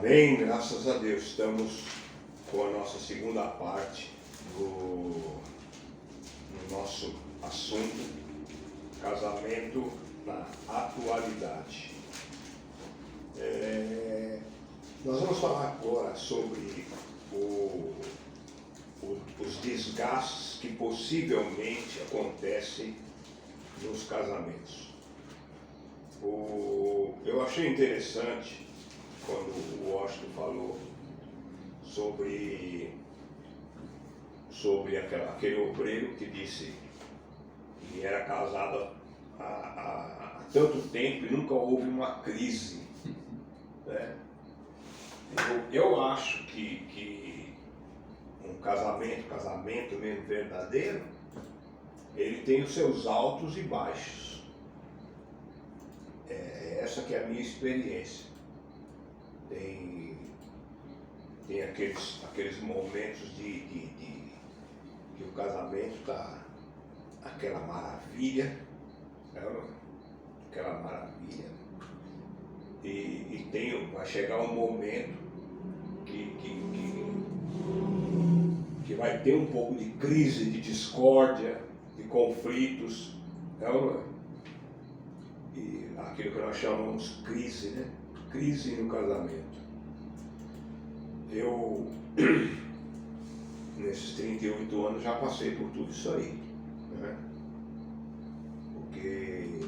Amém, graças a Deus. Estamos com a nossa segunda parte no nosso assunto, casamento na atualidade. Nós vamos falar agora sobre os desgastes que possivelmente acontecem nos casamentos. Eu achei interessante quando o Washington falou sobre aquele obreiro que disse que era casado há tanto tempo e nunca houve uma crise, né? Eu acho que um casamento mesmo verdadeiro, ele tem os seus altos e baixos. Essa que é a minha experiência. Tem aqueles momentos que o casamento está aquela maravilha, e vai chegar um momento que vai ter um pouco de crise, de discórdia, de conflitos, e aquilo que nós chamamos crise, né? Crise no casamento. Eu, nesses 38 anos, já passei por tudo isso aí, né? Porque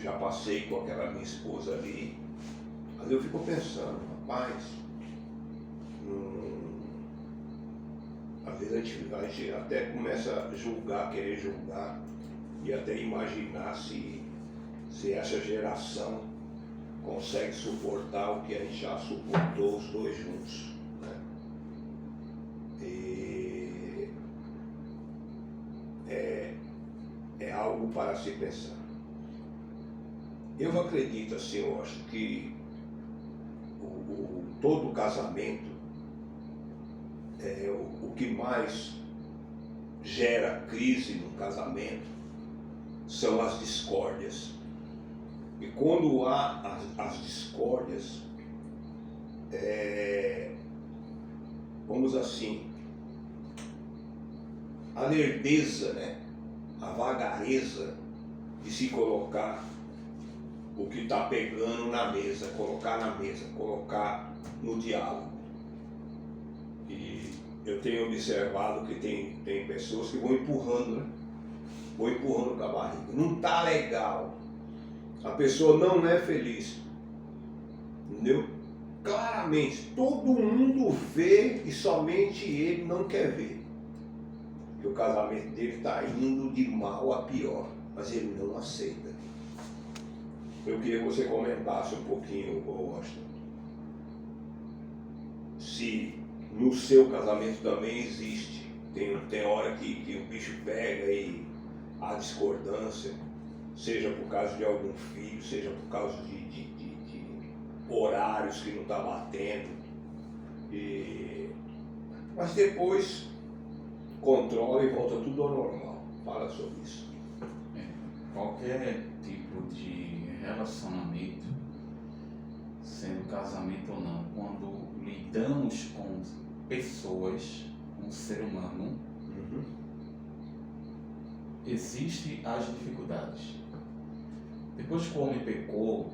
já passei com aquela minha esposa ali. Mas eu fico pensando, rapaz, às vezes a gente até começa a julgar, querer julgar, e até imaginar se essa geração consegue suportar o que a gente já suportou os dois juntos, né? E é algo para se pensar. Eu acredito assim, eu acho que todo casamento, o que mais gera crise no casamento são as discórdias. E quando há as discórdias, vamos assim, a lerdeza, né? A vagareza de se colocar o que está pegando na mesa, colocar na mesa, colocar no diálogo. E eu tenho observado que tem pessoas que vão empurrando, né? Vão empurrando com a barriga. Não está legal. A pessoa não é feliz, entendeu? Claramente, todo mundo vê e somente ele não quer ver. Que o casamento dele está indo de mal a pior, mas ele não aceita. Eu queria que você comentasse um pouquinho, Washington, se no seu casamento também existe, tem hora que o bicho pega e há discordância, seja por causa de algum filho, seja por causa de horários que não está batendo, mas depois controla e volta tudo ao normal. Fala sobre isso. Qualquer tipo de relacionamento, sendo casamento ou não, quando lidamos com pessoas, com um ser humano, existem as dificuldades. Depois que o homem pecou,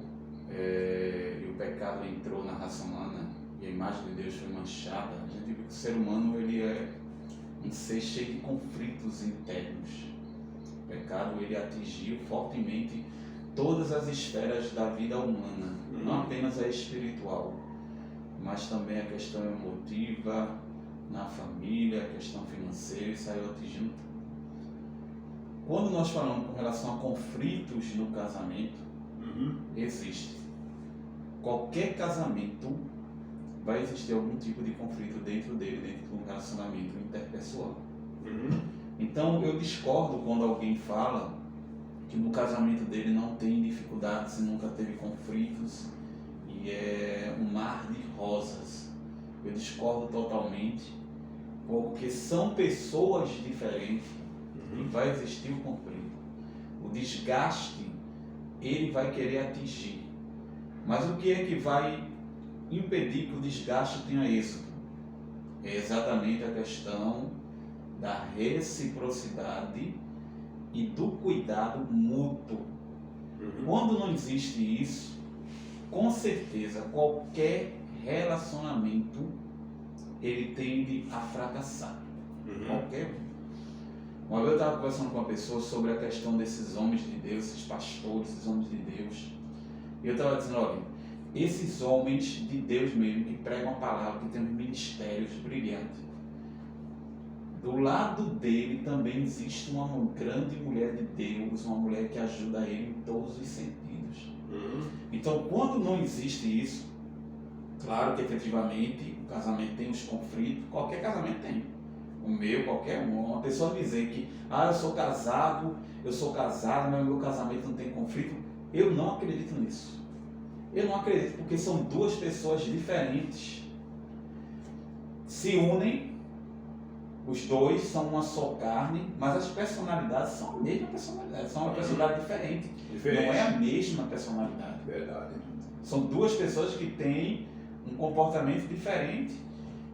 e o pecado entrou na raça humana, e a imagem de Deus foi manchada, a gente viu que o ser humano ele é um ser cheio de conflitos internos. O pecado ele atingiu fortemente todas as esferas da vida humana, não apenas a espiritual, mas também a questão emotiva, na família, a questão financeira, e saiu atingindo tudo. Quando nós falamos com relação a conflitos no casamento, existe. Qualquer casamento vai existir algum tipo de conflito dentro dele, dentro de um relacionamento interpessoal. Então eu discordo quando alguém fala que no casamento dele não tem dificuldades e nunca teve conflitos e é um mar de rosas. Eu discordo totalmente, porque são pessoas diferentes e vai existir um conflito. O desgaste ele vai querer atingir. Mas o que é que vai impedir que o desgaste tenha êxito? É exatamente a questão da reciprocidade e do cuidado mútuo. Quando não existe isso, com certeza qualquer relacionamento ele tende a fracassar. Qualquer um. Uma vez eu estava conversando com uma pessoa sobre a questão desses homens de Deus, esses pastores, esses homens de Deus. E eu estava dizendo, olha, esses homens de Deus mesmo, que pregam a palavra, que têm ministérios brilhantes, do lado dele também existe uma grande mulher de Deus, uma mulher que ajuda ele em todos os sentidos. Então, quando não existe isso, claro que efetivamente o casamento tem os conflitos, qualquer casamento tem. O meu, qualquer um. Uma pessoa dizer que, eu sou casada, mas o meu casamento não tem conflito, eu não acredito nisso. Eu não acredito, porque são duas pessoas diferentes. Se unem, os dois são uma só carne, mas as personalidades são a mesma personalidade, são uma personalidade diferente. Não é a mesma personalidade. Verdade. São duas pessoas que têm um comportamento diferente.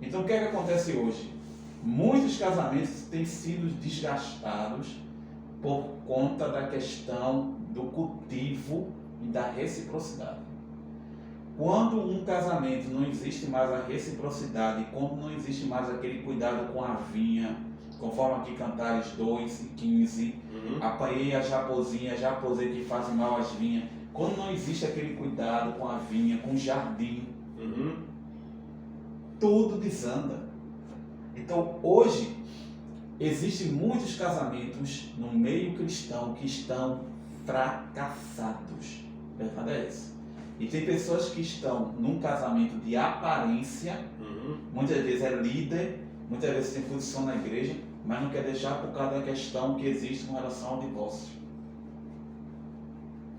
Então, o que é que acontece hoje? Muitos casamentos têm sido desgastados por conta da questão do cultivo e da reciprocidade. Quando um casamento não existe mais a reciprocidade, quando não existe mais aquele cuidado com a vinha, conforme aqui Cantares 2:15, apanhei a japozinha, japosei que fazem mal às vinhas. Quando não existe aquele cuidado com a vinha, com o jardim, tudo desanda. Então, hoje, existem muitos casamentos no meio cristão que estão fracassados. A verdade é essa. E tem pessoas que estão num casamento de aparência, muitas vezes é líder, muitas vezes tem posição na igreja, mas não quer deixar por causa da questão que existe com relação ao divórcio.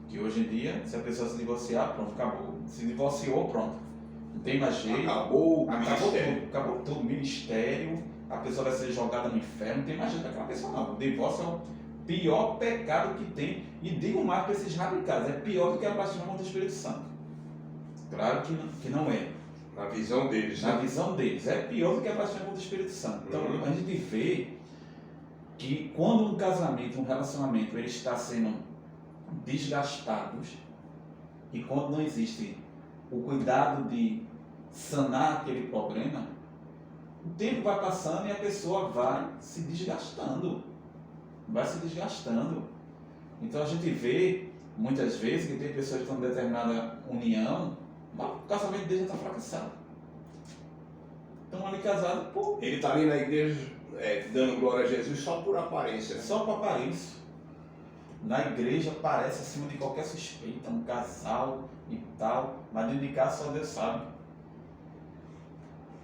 Que hoje em dia, se a pessoa se divorciar, pronto, acabou. Se divorciou, pronto. Não tem mais jeito. Acabou tudo. Ministério, a pessoa vai ser jogada no inferno, não tem mais jeito daquela pessoa não. O divórcio é o pior pecado que tem. E digo mais para esses radicais, é pior do que a blasfêmia contra o Espírito Santo. Claro que não é. Na visão deles. Na visão deles. É pior do que a blasfêmia contra o Espírito Santo. Então a gente vê que quando um casamento, um relacionamento, ele está sendo desgastado, e quando não existe o cuidado de sanar aquele problema, o tempo vai passando e a pessoa vai se desgastando. Então a gente vê muitas vezes que tem pessoas que estão em determinada união, mas o casamento dele já está fracassado. Estão ali casados por... Ele está ali na igreja dando glória a Jesus só por aparência. Né? Só por aparência. Na igreja parece acima de qualquer suspeita, um casal e tal, mas dentro de casa só Deus sabe.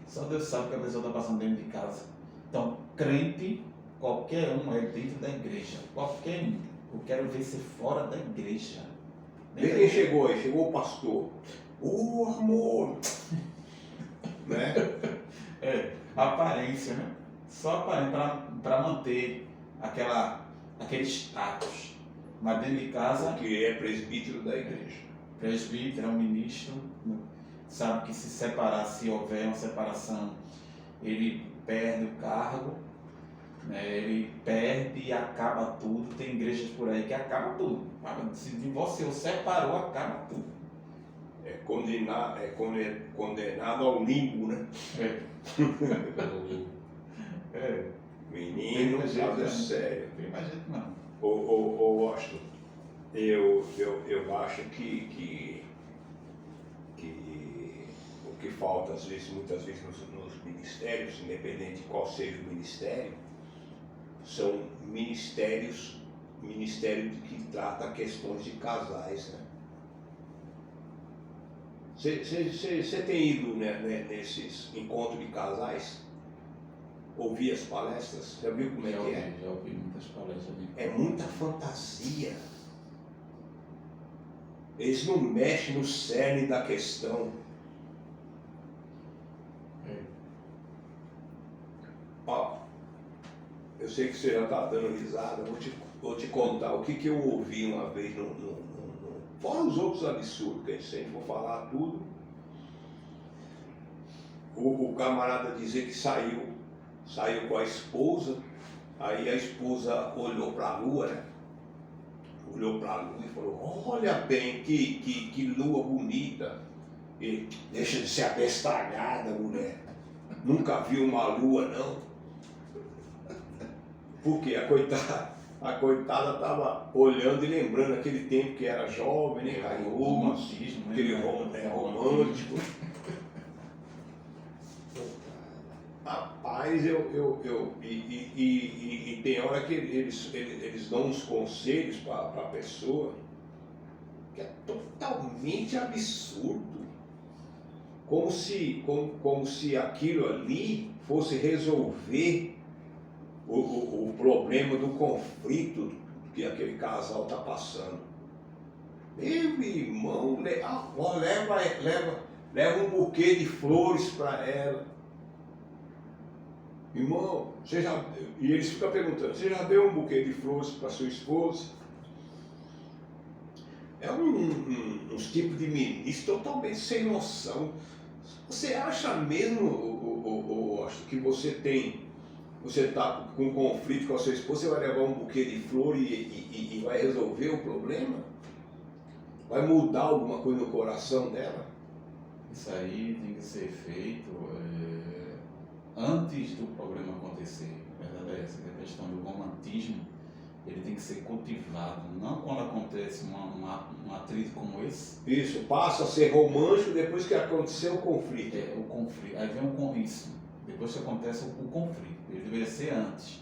Só Deus sabe o que a pessoa está passando dentro de casa. Então, crente, qualquer um é dentro da igreja. Qualquer um. Eu quero ver se fora da igreja. Vê quem chegou aí. Chegou o pastor. Amor! Né? Aparência, né? Só aparência para manter aquele status. Mas dentro de casa... Que é presbítero da igreja. Presbítero, é um ministro, sabe que se separar, se houver uma separação, ele perde o cargo, né? Ele perde e acaba tudo. Tem igrejas por aí que acaba tudo. Se divorciou, separou, acaba tudo. É condenado ao limbo, né? Menino, caso sério. Tem mais gente não. Ô Washington, eu acho que o que falta muitas vezes nos ministérios, independente de qual seja o ministério, são ministério que trata questões de casais, né? Você tem ido, né, nesses encontros de casais? Ouvir as palestras? Já viu como é que é? Já ouvi muitas palestras. É muita fantasia. Eles não mexem no cerne da questão. Ó, eu sei que você já está dando risada, vou te contar o que eu ouvi uma vez, fora os outros absurdos, que a gente sempre for falar tudo. o camarada dizer que saiu com a esposa, aí a esposa olhou para a lua, né? Olhou para a lua e falou, olha bem, que lua bonita. E deixa de ser abestalhada, mulher. Nunca viu uma lua, não. Porque a coitada estava olhando e lembrando aquele tempo que era jovem, né, carinhoso, aquele romântico. Rapaz, e tem hora que eles dão uns conselhos para a pessoa que é totalmente absurdo. Como se aquilo ali fosse resolver o problema do conflito que aquele casal está passando. Meu irmão, leva um buquê de flores para ela. Irmão, e eles ficam perguntando, você já deu um buquê de flores para sua esposa? É uns tipos de ministro totalmente sem noção. Você acha mesmo, acho que você está com um conflito com a sua esposa, você vai levar um buquê de flor e vai resolver o problema? Vai mudar alguma coisa no coração dela? Isso aí tem que ser feito antes do problema acontecer. A verdade é essa, a questão do romantismo, ele tem que ser cultivado, não quando acontece um atrito como esse. Isso, passa a ser romântico depois que aconteceu o conflito. O conflito, aí vem isso, depois que acontece o conflito, ele deveria ser antes.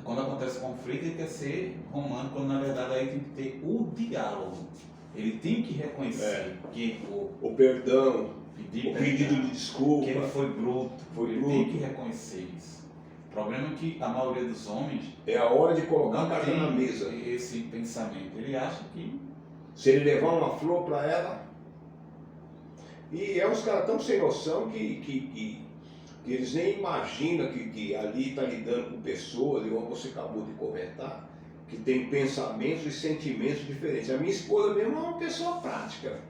Quando acontece o conflito, ele quer ser romântico, quando na verdade aí tem que ter o diálogo. Ele tem que reconhecer que o perdão, o pedido de desculpa, que ele foi bruto, ele tem que reconhecer isso. O problema é que a maioria dos homens é a hora de colocar a carta na mesa. Esse pensamento, ele acha que se ele levar uma flor para ela, e uns caras tão sem noção que eles nem imaginam que ali está lidando com pessoas, igual você acabou de comentar, que tem pensamentos e sentimentos diferentes. A minha esposa mesmo é uma pessoa prática.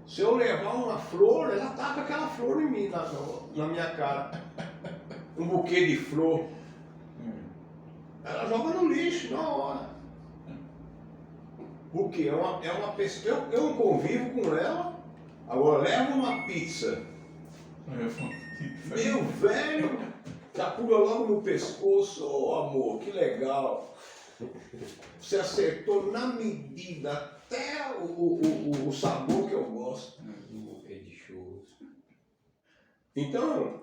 Se eu levar uma flor, ela taca aquela flor em mim, na minha cara. Um buquê de flor. Ela joga no lixo na hora. Porque é uma pessoa. Eu não convivo com ela, agora leva uma pizza. Meu velho, já pula logo no pescoço, amor, que legal. Você acertou na medida, até o sabor que eu gosto. É de churros. Então,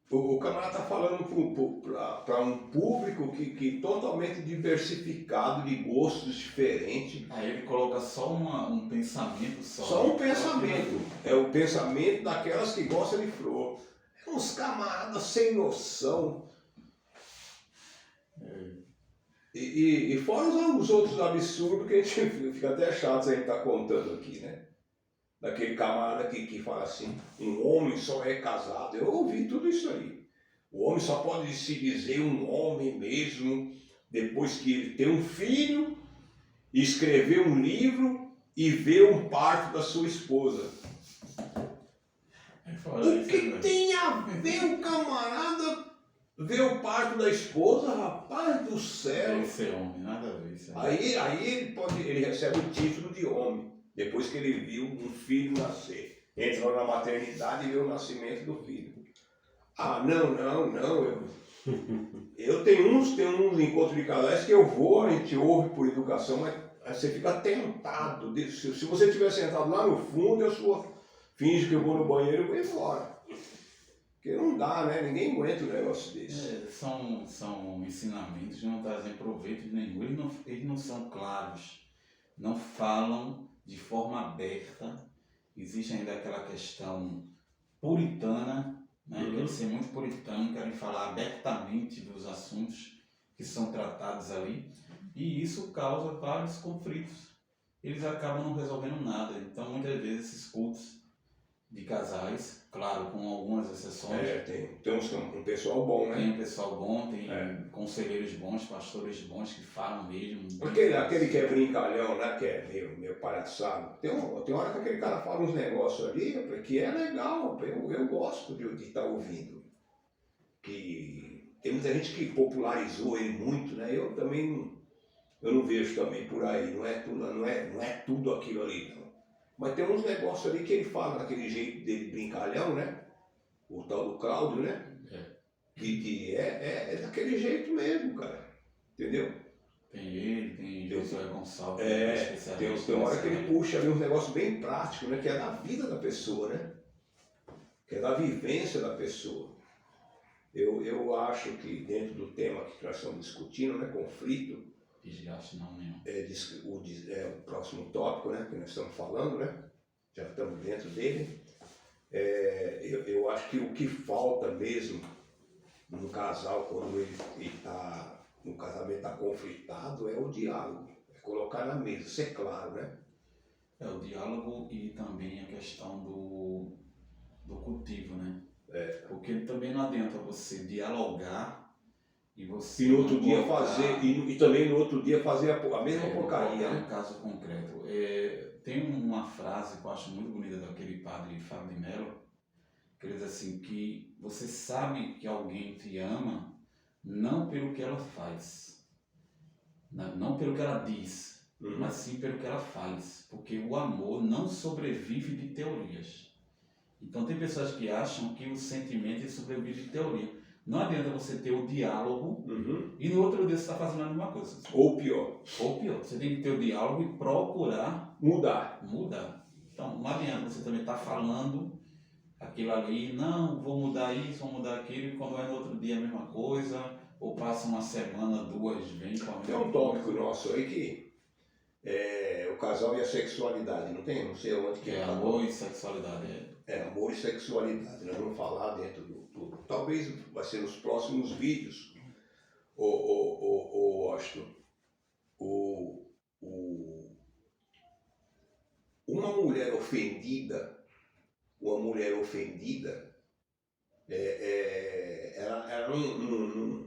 o camarada está falando para um público que totalmente diversificado, de gostos diferentes. Aí ele coloca só um pensamento só. Só um pensamento. É o pensamento daquelas que gostam de flor. É uns camaradas sem noção. E fora os outros absurdos que a gente fica até chato se a gente está contando aqui, né? Daquele camarada que fala assim, um homem só é casado. Eu ouvi tudo isso aí. O homem só pode se dizer um homem mesmo depois que ele tem um filho, escrever um livro e ver um parto da sua esposa. O que tem a ver o camarada ver o parto da esposa, rapaz do céu? Deve ser homem, nada a ver isso aí. Ele recebe o título de homem, depois que ele viu um filho nascer. Entrou na maternidade e viu o nascimento do filho. Ah, não. Eu tenho uns encontros de casais que eu vou, a gente ouve por educação, mas você fica tentado. Se você estiver sentado lá no fundo, finge que eu vou no banheiro e vou embora. Porque não dá, né? Ninguém aguenta um negócio desse. São ensinamentos que não trazem proveito nenhum. Eles não são claros, não falam de forma aberta. Existe ainda aquela questão puritana, né? Querem ser muito puritano, querem falar abertamente dos assuntos que são tratados ali. E isso causa vários conflitos. Eles acabam não resolvendo nada. Então, muitas vezes, esses cultos de casais, claro, com algumas exceções. Tem um pessoal bom, né? Tem um pessoal bom, tem conselheiros bons, pastores bons que falam mesmo. Aquele que é brincalhão, né? Que é meio palhaçado. Tem hora que aquele cara fala uns negócios ali que é legal, eu gosto de estar ouvindo. Que tem muita gente que popularizou ele muito, né? Eu não vejo também por aí, não é tudo aquilo ali, não. Mas tem uns negócios ali que ele fala daquele jeito dele brincalhão, né? O tal do Cláudio, né? Que é daquele jeito mesmo, cara. Entendeu? Tem ele, tem Josué Gonçalves, tem hora que ele puxa ali uns negócios bem práticos, né? Que é da vida da pessoa, né? Que é da vivência da pessoa. Eu acho que dentro do tema que nós estamos discutindo, né? Conflito. Desgaste não nenhum. O próximo tópico, né? Que nós estamos falando, né? Já estamos dentro dele. Eu acho que o que falta mesmo num casal, quando o casamento está conflitado, é o diálogo. É colocar na mesa, ser claro, né? É o diálogo e também a questão do cultivo, né? Porque também não adianta você dialogar e você. E no outro dia fazer, e também no outro dia fazer a mesma porcaria. No caso concreto. Tem uma frase que eu acho muito bonita daquele padre Fábio de Mello, que ele diz assim, que você sabe que alguém te ama não pelo que ela faz, não pelo que ela diz, mas sim pelo que ela faz, porque o amor não sobrevive de teorias. Então tem pessoas que acham que o sentimento sobrevive de teoria. Não adianta você ter o diálogo e no outro dia você está fazendo a mesma coisa. Ou pior. Você tem que ter o diálogo e procurar mudar. Então não adianta você também estar falando aquilo ali, não, vou mudar isso, vou mudar aquilo, e quando é no outro dia a mesma coisa, ou passa uma semana, duas, vem com a mesma coisa. Tem um tópico nosso aí que o casal e a sexualidade, não tem? Não sei onde que é. Amor e sexualidade. Amor e sexualidade. Nós vamos falar dentro do. Talvez vai ser nos próximos vídeos. Washington. Uma mulher ofendida, ela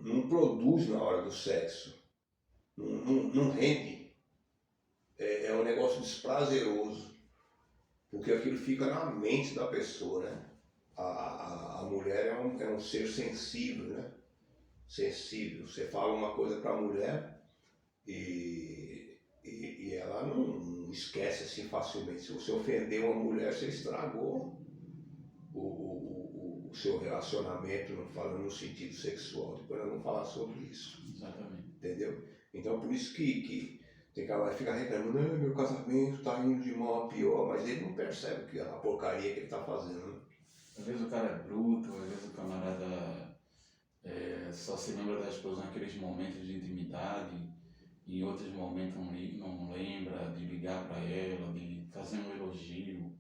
não produz na hora do sexo. Não rende. É um negócio desprazeroso. Porque aquilo fica na mente da pessoa, né? A mulher é um ser sensível, né? Sensível. Você fala uma coisa para a mulher e ela não esquece assim facilmente. Se você ofender uma mulher, você estragou o seu relacionamento, falando no sentido sexual. Depois nós vamos falar sobre isso. Exatamente. Entendeu? Então por isso que tem que ela ficar reclamando, meu casamento está indo de mal a pior, mas ele não percebe que a porcaria que ele está fazendo. Né? Às vezes o cara é bruto, às vezes o camarada só se lembra da esposa naqueles momentos de intimidade, e em outros momentos não lembra de ligar para ela, de fazer um elogio.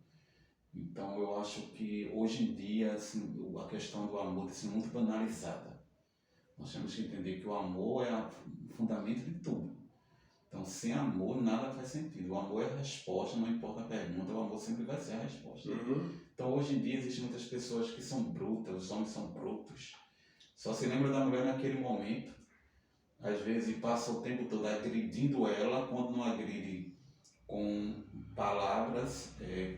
Então eu acho que hoje em dia assim, a questão do amor tem sido muito banalizada. Nós temos que entender que o amor é o fundamento de tudo. Então, sem amor, nada faz sentido. O amor é a resposta, não importa a pergunta, o amor sempre vai ser a resposta. Então, hoje em dia, existem muitas pessoas que são brutas, os homens são brutos. Só se lembra da mulher naquele momento. Às vezes, passa o tempo todo agredindo ela, quando não agride com palavras,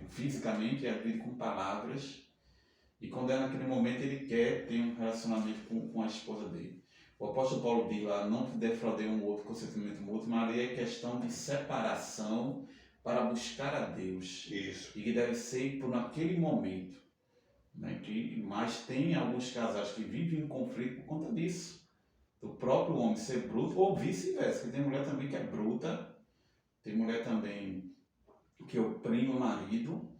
fisicamente, agride com palavras. E quando é naquele momento, ele quer ter um relacionamento com a esposa dele. O apóstolo Paulo diz lá, não defraudei um outro com sentimento mútuo, mas ali é questão de separação para buscar a Deus. Isso. E que deve ser por naquele momento. Né? Mas tem alguns casais que vivem em conflito por conta disso. Do próprio homem ser bruto, ou vice-versa. Tem mulher também que é bruta, tem mulher também que oprime o marido,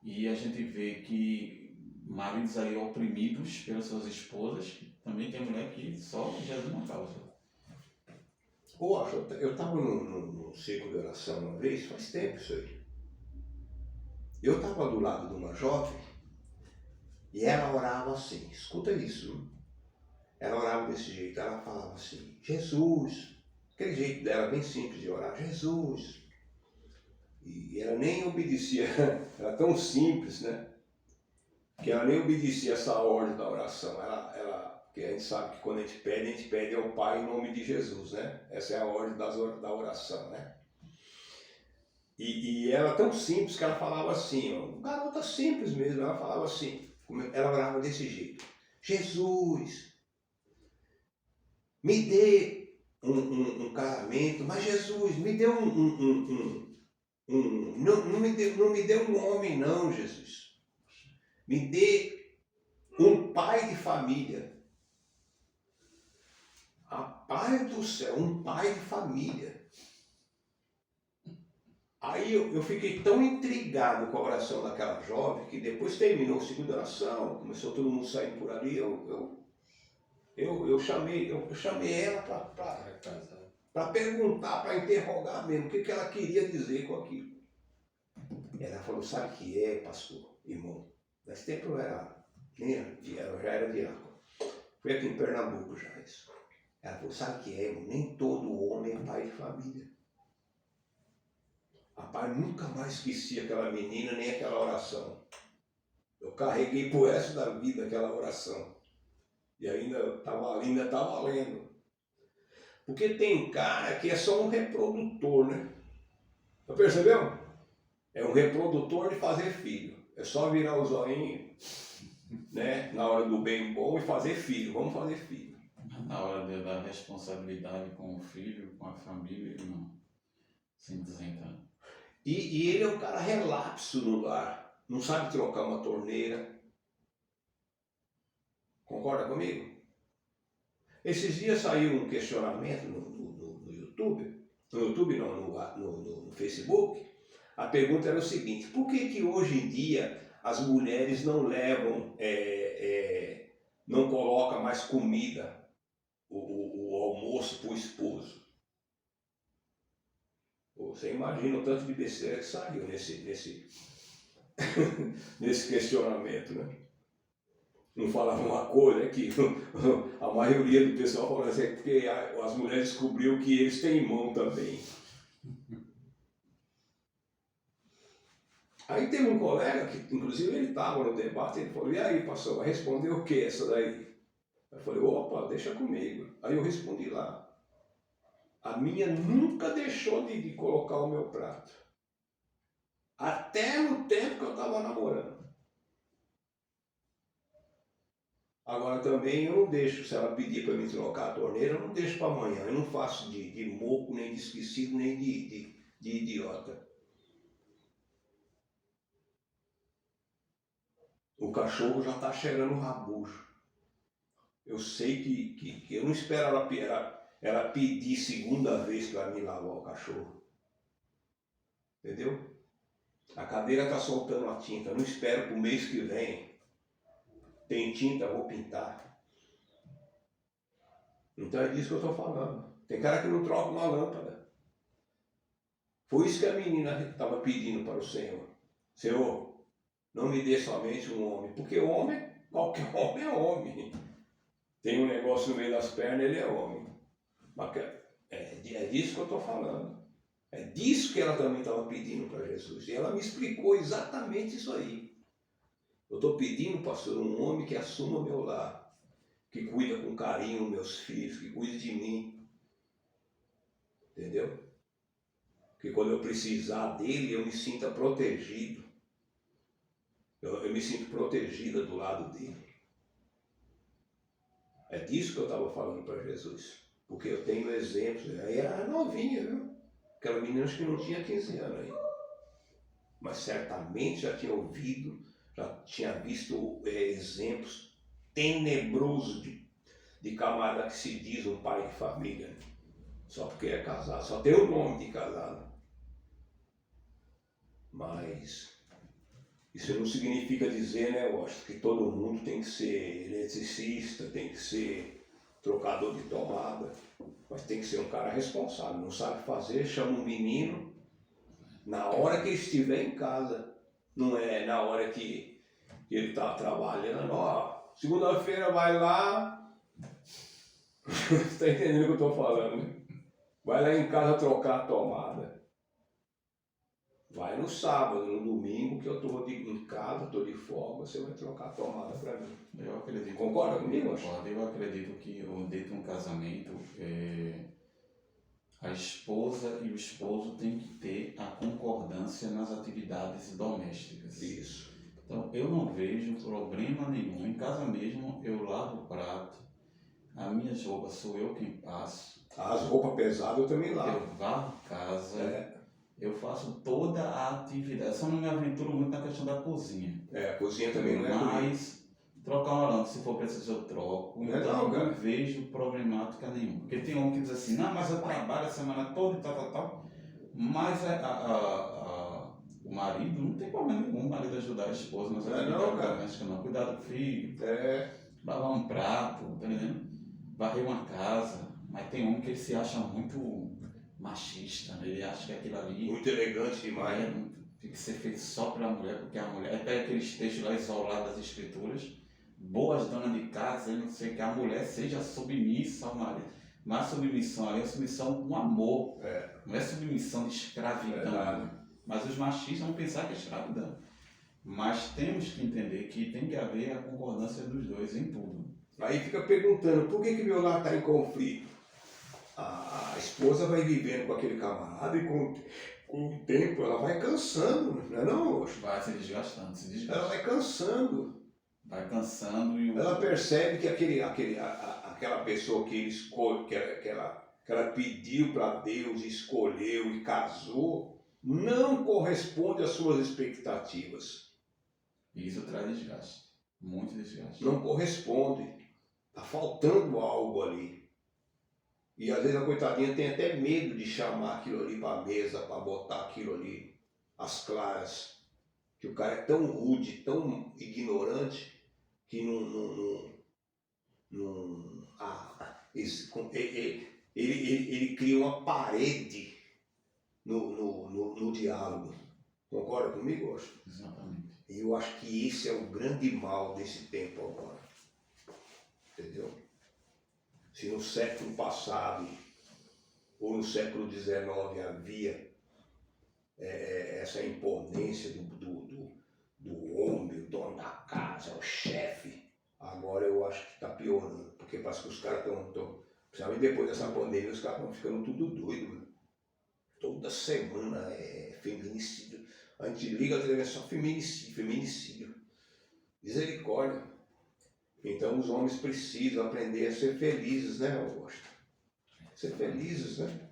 e a gente vê que maridos aí oprimidos pelas suas esposas, também tem mulher que só Jesus na causa. Eu estava num ciclo de oração uma vez, faz tempo isso aí. Eu estava do lado de uma jovem e ela orava assim, escuta isso. Ela orava desse jeito, ela falava assim, Jesus, aquele jeito dela bem simples de orar, Jesus. E ela nem obedecia, era tão simples, né? que ela nem obedecia essa ordem da oração. Porque a gente sabe que quando a gente pede ao Pai em nome de Jesus, né? Essa é a ordem da oração, né? E ela tão simples que ela falava assim, ó, garota simples mesmo, ela falava assim, ela orava desse jeito: Jesus, me dê um casamento, mas Jesus, me dê não me dê um homem não, Jesus. Me dê um pai de família. Rapaz do céu, um pai de família. Aí eu fiquei tão intrigado com a oração daquela jovem que depois terminou a segunda oração, começou todo mundo saindo por ali, eu chamei ela para perguntar, para interrogar mesmo o que ela queria dizer com aquilo. Ela falou: sabe o que é, pastor, irmão? Nesse tempo eu já era diácono. Foi aqui em Pernambuco já isso. Ela falou: sabe o que é, irmão? Nem todo homem é pai de família. Rapaz, nunca mais esqueci aquela menina, nem aquela oração. Eu carreguei pro resto da vida aquela oração. E ainda tá valendo. Porque tem cara que é só um reprodutor, né? Tá percebeu? É um reprodutor de fazer filho. É só virar o zoinho, né? Na hora do bem bom e fazer filho. Vamos fazer filho. Na hora da responsabilidade com o filho, com a família, ele não se isenta. E ele é um cara relapso no lar. Não sabe trocar uma torneira. Concorda comigo? Esses dias saiu um questionamento no YouTube. No YouTube não, no Facebook. A pergunta era o seguinte: por que hoje em dia as mulheres não levam, não colocam mais comida, o almoço para o esposo? Você imagina o tanto de besteira que saiu nesse questionamento, né? Não falava uma coisa que a maioria do pessoal falava assim, porque as mulheres descobriram que eles têm mão também. Aí teve um colega que, inclusive, ele estava no debate, ele falou: e aí, pastor, vai responder o que essa daí? Eu falei: opa, deixa comigo. Aí eu respondi lá: a minha nunca deixou de colocar o meu prato. Até no tempo que eu estava namorando. Agora também eu não deixo, se ela pedir para me trocar a torneira, eu não deixo para amanhã. Eu não faço de moco, nem de esquecido, nem de idiota. O cachorro já está cheirando o rabucho. Eu sei que eu não espero ela pedir segunda vez para mim lavar o cachorro. Entendeu? A cadeira está soltando a tinta. Eu não espero para o mês que vem. Tem tinta, vou pintar. Então é disso que eu estou falando. Tem cara que não troca uma lâmpada. Foi isso que a menina estava pedindo para o Senhor. Senhor, não me dê somente um homem. Porque homem, qualquer homem é homem. Tem um negócio no meio das pernas, ele é homem. Mas é disso que eu estou falando. É disso que ela também estava pedindo para Jesus. E ela me explicou exatamente isso aí. Eu estou pedindo, pastor, um homem que assuma o meu lar, que cuida com carinho dos meus filhos, que cuide de mim. Entendeu? Que quando eu precisar dele, eu me sinta protegido. Eu me sinto protegida do lado dele. É disso que eu estava falando para Jesus. Porque eu tenho exemplos. Aí era novinha, viu? Aquela menina acho que não tinha 15 anos aí. Mas certamente já tinha ouvido, já tinha visto exemplos tenebrosos de camarada que se diz um pai de família. Né? Só porque é casado, só tem o nome de casado. Mas isso não significa dizer, né, Washington, que todo mundo tem que ser eletricista, tem que ser trocador de tomada, mas tem que ser um cara responsável, não sabe fazer, chama um menino na hora que ele estiver em casa, não é na hora que ele está trabalhando, ó, segunda-feira vai lá, está entendendo o que eu estou falando, né? Vai lá em casa trocar a tomada. Vai no sábado, no domingo, que eu estou em casa, estou de folga, você vai trocar a tomada para mim. Eu acredito. Concorda comigo? Concordo. Eu acredito que dentro de um casamento, a esposa e o esposo têm que ter a concordância nas atividades domésticas. Isso. Então, eu não vejo problema nenhum. Em casa mesmo, eu lavo o prato, as minhas roupas sou eu quem passo. As roupas pesadas eu também lavo. Eu varro casa, eu faço toda a atividade. Eu só não me aventuro muito na questão da cozinha. A cozinha também não é comigo. Mas trocar uma lâmpada, se for preciso, eu troco. Não é Então, não, eu não vejo problemática nenhuma. Porque tem homem que diz assim, não, mas eu trabalho a semana toda e tal. Mas o marido não tem problema nenhum, o marido ajudar a esposa nas atividades domésticas, não. Cuidar do filho, lavar um prato, tá entendendo? Varrer uma casa. Mas tem homem que ele se acha muito machista, né? Ele acha que aquilo ali muito elegante demais. Tem que ser feito só pela mulher, porque a mulher pega aqueles textos lá isolados das escrituras, boas donas de casa, não sei que a mulher seja submissa ao marido. Mas a submissão ali é submissão com amor, não é submissão de escravidão. Mas os machistas vão pensar que é escravidão. Mas temos que entender que tem que haver a concordância dos dois em tudo. Aí fica perguntando, por que meu lar está em conflito? A esposa vai vivendo com aquele camarada e com o tempo ela vai cansando, não é não? Vai se desgastando, Ela vai cansando. Vai cansando e ela percebe que aquela pessoa que ele escolhe, que ela pediu para Deus, escolheu e casou, não corresponde às suas expectativas. E isso traz desgaste, muito desgaste. Não corresponde. Está faltando algo ali. E às vezes a coitadinha tem até medo de chamar aquilo ali para a mesa, para botar aquilo ali às claras. Que o cara é tão rude, tão ignorante, que ele cria uma parede no diálogo. Concorda comigo, Oscar? Exatamente. E eu acho que esse é o grande mal desse tempo agora. Entendeu? Se no século passado ou no século XIX havia essa imponência do homem, o dono da casa, o chefe, agora eu acho que está piorando, porque parece que os caras estão, principalmente depois dessa pandemia, os caras estão ficando tudo doido, mano. Toda semana é feminicídio. A gente liga a televisão, só feminicídio. Misericórdia. Então os homens precisam aprender a ser felizes, né, Augusto? Ser felizes, né?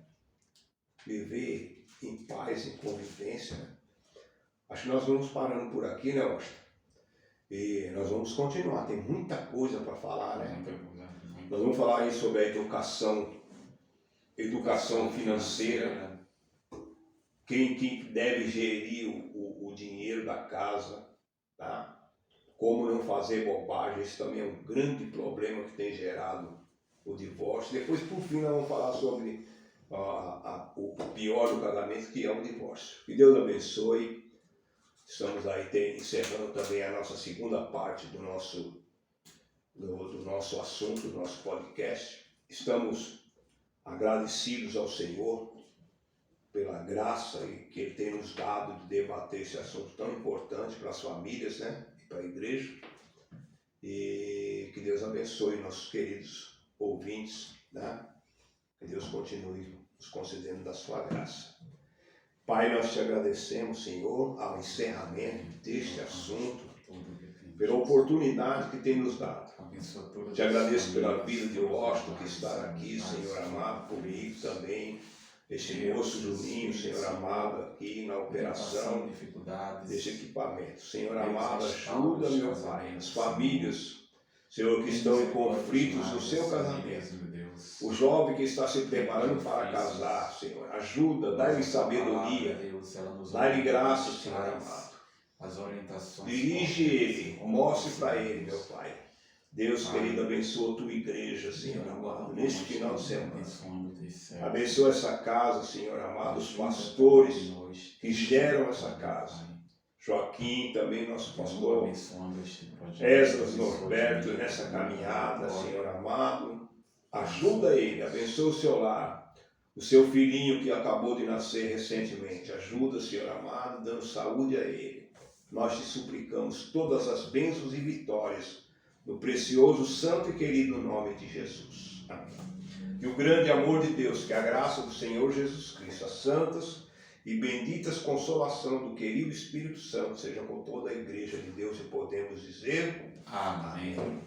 Viver em paz, em convivência, né? Acho que nós vamos parando por aqui, né, Augusto? E nós vamos continuar, tem muita coisa para falar, né? Nós vamos falar aí sobre a educação financeira, quem deve gerir o dinheiro da casa, tá? Como não fazer bobagem, isso também é um grande problema que tem gerado o divórcio. Depois, por fim, nós vamos falar sobre o pior do casamento, que é o divórcio. Que Deus abençoe. Estamos aí encerrando também a nossa segunda parte do nosso assunto, do nosso podcast. Estamos agradecidos ao Senhor pela graça que Ele tem nos dado de debater esse assunto tão importante para as famílias, né? E para a igreja. E que Deus abençoe nossos queridos ouvintes, né? Que Deus continue nos concedendo da sua graça. Pai, nós te agradecemos, Senhor, ao encerramento deste assunto, pela oportunidade que tem nos dado. Te agradeço pela vida de Washington que está aqui, Senhor amado, comigo também. Este moço Juninho, Senhor amado, aqui na operação deste equipamento. Senhor amado, ajuda, meu Pai, as famílias, Senhor, que estão em conflitos no seu casamento. O jovem que está se preparando para casar, Senhor, ajuda, dá-lhe sabedoria, dá-lhe graça, Senhor amado. Dirige ele, mostre para ele, meu Pai. Deus querido, abençoa a tua igreja, Senhor amado, neste final de semana. Abençoa essa casa, Senhor amado, os pastores que geram essa casa. Joaquim, também nosso pastor Esdras Norberto, nessa caminhada, Senhor amado. Ajuda ele, abençoa o seu lar. o seu filhinho que acabou de nascer recentemente. Ajuda, Senhor amado, dando saúde a ele. Nós te suplicamos todas as bênçãos e vitórias no precioso, santo e querido nome de Jesus. Amém. E o grande amor de Deus, que a graça do Senhor Jesus Cristo, as santas e benditas consolação do querido Espírito Santo seja com toda a igreja de Deus, e podemos dizer Amém. Amém.